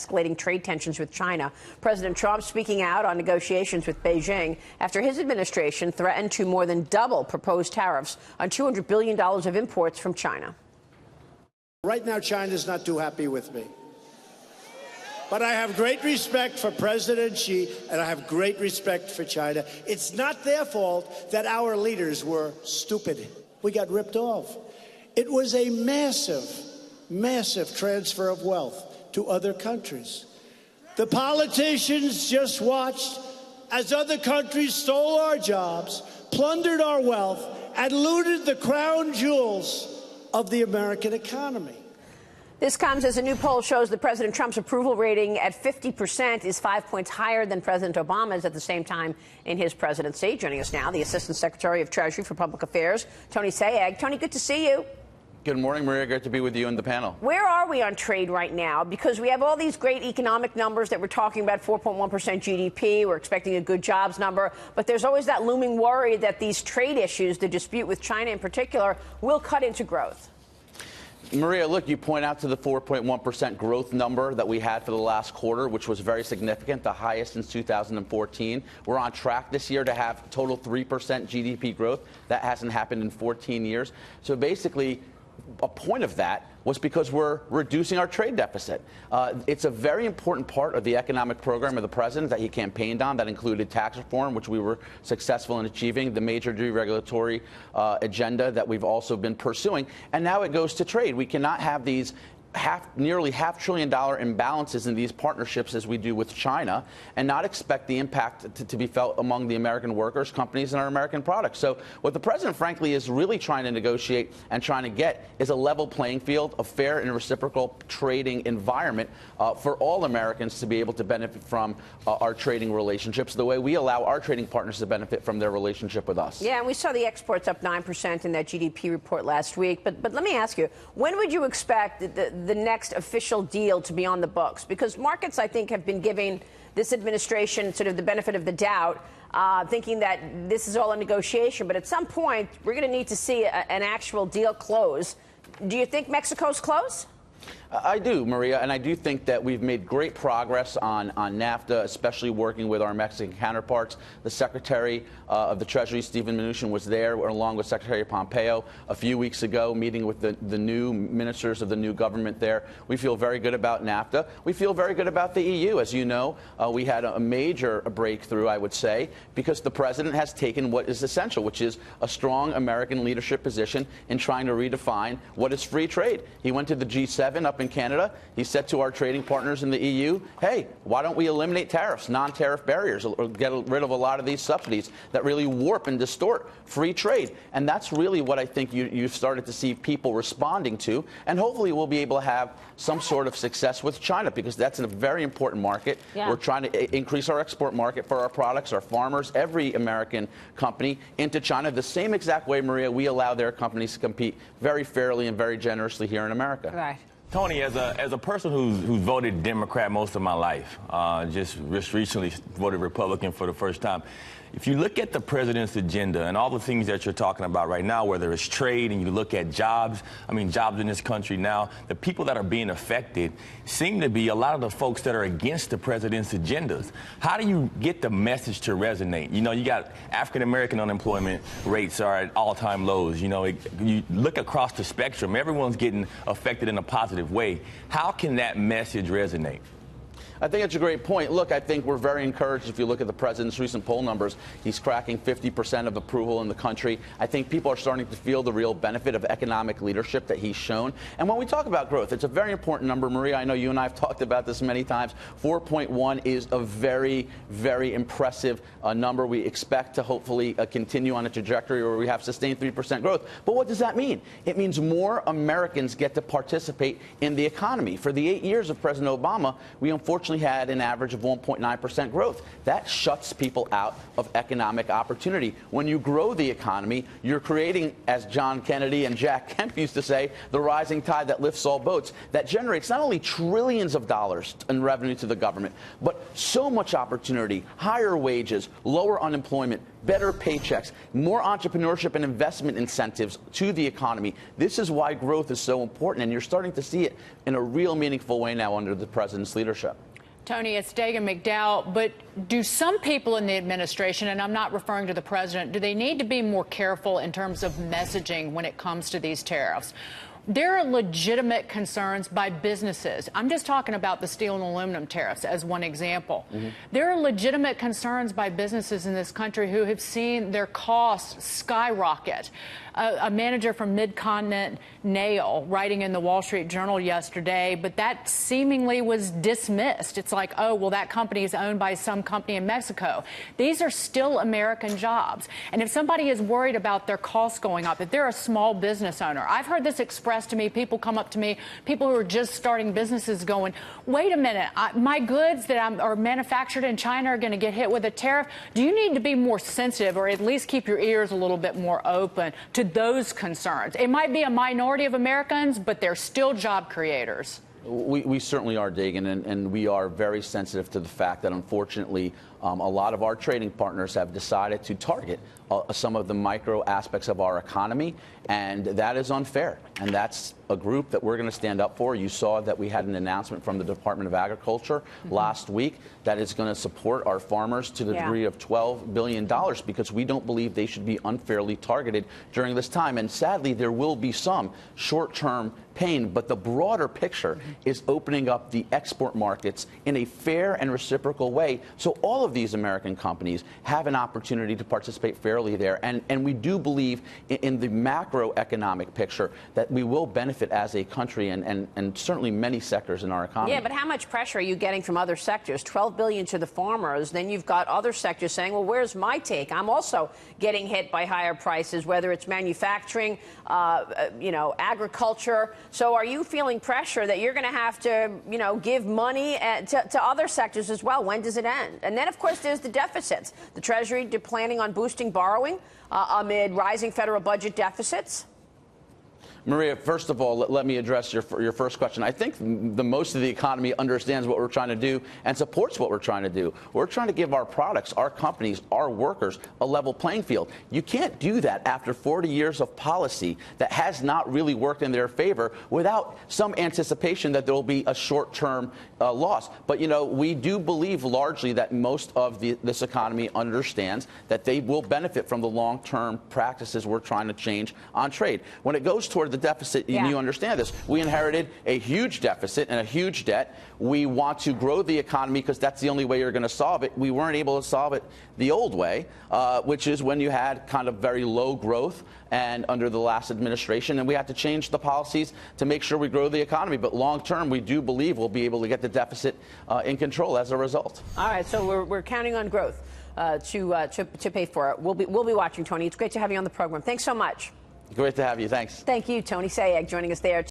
escalating trade tensions with China. President Trump speaking out on negotiations with Beijing after his administration threatened to more than double proposed tariffs on $200 billion of imports from China. Right now, China's not too happy with me. But I have great respect for President Xi, and I have great respect for China. It's not their fault that our leaders were stupid. We got ripped off. It was a massive, massive transfer of wealth to other countries. The politicians just watched as other countries stole our jobs, plundered our wealth, and looted the crown jewels of the American economy. This comes as a new poll shows that President Trump's approval rating at 50% is 5 points higher than President Obama's at the same time in his presidency. Joining us now, the Assistant Secretary of Treasury for Public Affairs, Tony Sayegh. Tony, good to see you. Good morning, Maria. Great to be with you and the panel. Where are we on trade right now? Because we have all these great economic numbers that we're talking about, 4.1% GDP. We're expecting a good jobs number. But there's always that looming worry that these trade issues, the dispute with China in particular, will cut into growth. Maria, look, you point out to the 4.1% growth number that we had for the last quarter, which was very significant, the highest since 2014. We're on track this year to have total 3% GDP growth. That hasn't happened in 14 years. So basically, a point of that was because we're reducing our trade deficit. It's a very important part of the economic program of the president that he campaigned on. That included tax reform, which we were successful in achieving, the major deregulatory agenda that we've also been pursuing. And now it goes to trade. We cannot have these nearly $500 billion imbalances in these partnerships as we do with China and not expect the impact to be felt among the American workers, companies, and our American products. So what the president, frankly, is really trying to negotiate and trying to get is a level playing field, a fair and reciprocal trading environment for all Americans to be able to benefit from our trading relationships the way we allow our trading partners to benefit from their relationship with us. Yeah, and we saw the exports up 9% in that GDP report last week. But let me ask you, when would you expect the next official deal to be on the books? Because markets, I think, have been giving this administration sort of the benefit of the doubt, thinking that this is all a negotiation. But at some point, we're going to need to see an actual deal close. Do you think Mexico's close? I do, Maria, and I do think that we've made great progress on NAFTA, especially working with our Mexican counterparts. The Secretary of the Treasury, Stephen Mnuchin, was there along with Secretary Pompeo a few weeks ago, meeting with the new ministers of the new government there. We feel very good about NAFTA. We feel very good about the EU. As you know, we had a major breakthrough, I would say, because the president has taken what is essential, which is a strong American leadership position in trying to redefine what is free trade. He went to the G7 up in Canada. He said to our trading partners in the EU, hey, why don't we eliminate tariffs, non-tariff barriers, or get rid of a lot of these subsidies that really warp and distort free trade? And that's really what I think you've started to see people responding to. And hopefully we'll be able to have some sort of success with China, because that's a very important market. Yeah. We're trying to increase our export market for our products, our farmers, every American company into China the same exact way, Maria, we allow their companies to compete very fairly and very generously here in America. Right. Tony, as a person who's voted Democrat most of my life, just recently voted Republican for the first time, if you look at the president's agenda and all the things that you're talking about right now, whether it's trade and you look at jobs, jobs in this country now, the people that are being affected seem to be a lot of the folks that are against the president's agendas. How do you get the message to resonate? You know, you got African-American unemployment rates are at all-time lows. You know, you look across the spectrum, everyone's getting affected in a positive way. How can that message resonate? I think it's a great point. Look, I think we're very encouraged. If you look at the president's recent poll numbers, he's cracking 50% of approval in the country. I think people are starting to feel the real benefit of economic leadership that he's shown. And when we talk about growth, it's a very important number. Maria, I know you and I have talked about this many times. 4.1 is a very, very impressive number. We expect to hopefully continue on a trajectory where we have sustained 3% growth. But what does that mean? It means more Americans get to participate in the economy. For the 8 years of President Obama, we unfortunately had an average of 1.9% growth. That shuts people out of economic opportunity. When you grow the economy, you're creating, as John Kennedy and Jack Kemp used to say, the rising tide that lifts all boats. That generates not only trillions of dollars in revenue to the government, but so much opportunity, higher wages, lower unemployment, better paychecks, more entrepreneurship and investment incentives to the economy. This is why growth is so important, and you're starting to see it in a real meaningful way now under the president's leadership. Tony, it's Dagan McDowell, but do some people in the administration, and I'm not referring to the president, do they need to be more careful in terms of messaging when it comes to these tariffs? There are legitimate concerns by businesses. I'm just talking about the steel and aluminum tariffs as one example. There are legitimate concerns by businesses in this country who have seen their costs skyrocket. A manager from Mid-Continent Nail writing in the Wall Street Journal yesterday, but that seemingly was dismissed. It's like, oh, well, that company is owned by some company in Mexico. These are still American jobs. And if somebody is worried about their costs going up, if they're a small business owner, I've heard this expressed to me, people come up to me, people who are just starting businesses going, wait a minute, my goods that are manufactured in China are going to get hit with a tariff. Do you need to be more sensitive or at least keep your ears a little bit more open to those concerns? It might be a minority of Americans, but they're still job creators. We certainly are, Dagan, and we are very sensitive to the fact that, unfortunately, a lot of our trading partners have decided to target some of the micro aspects of our economy, and that is unfair. And that's a group that we're going to stand up for. You saw that we had an announcement from the Department of Agriculture last week that is going to support our farmers to the degree of $12 billion because we don't believe they should be unfairly targeted during this time. And sadly, there will be some short-term pain, but the broader picture is opening up the export markets in a fair and reciprocal way. So all of these American companies have an opportunity to participate fairly there. And we do believe in the macroeconomic picture that we will benefit as a country and certainly many sectors in our economy. Yeah, but how much pressure are you getting from other sectors? $12 billion to the farmers. Then you've got other sectors saying, well, where's my take? I'm also getting hit by higher prices, whether it's manufacturing, agriculture. So are you feeling pressure that you're going to have to, give money to other sectors as well? When does it end? And then, of course, there's the deficits. The Treasury planning on boosting borrowing amid rising federal budget deficits. Maria, first of all, let me address your first question. I think the most of the economy understands what we're trying to do and supports what we're trying to do. We're trying to give our products, our companies, our workers a level playing field. You can't do that after 40 years of policy that has not really worked in their favor without some anticipation that there will be a short-term loss. But, we do believe largely that most of this economy understands that they will benefit from the long-term practices we're trying to change on trade. When it goes toward the deficit, and you understand this, we inherited a huge deficit and a huge debt. We want to grow the economy because that's the only way you're going to solve it. We weren't able to solve it the old way, which is when you had kind of very low growth and under the last administration, and we had to change the policies to make sure we grow the economy. But long term, we do believe we'll be able to get the deficit in control as a result. All right, so we're counting on growth to pay for it. We'll be watching, Tony. It's great to have you on the program. Thanks so much. Great to have you. Thanks. Thank you, Tony Sayegh, joining us there.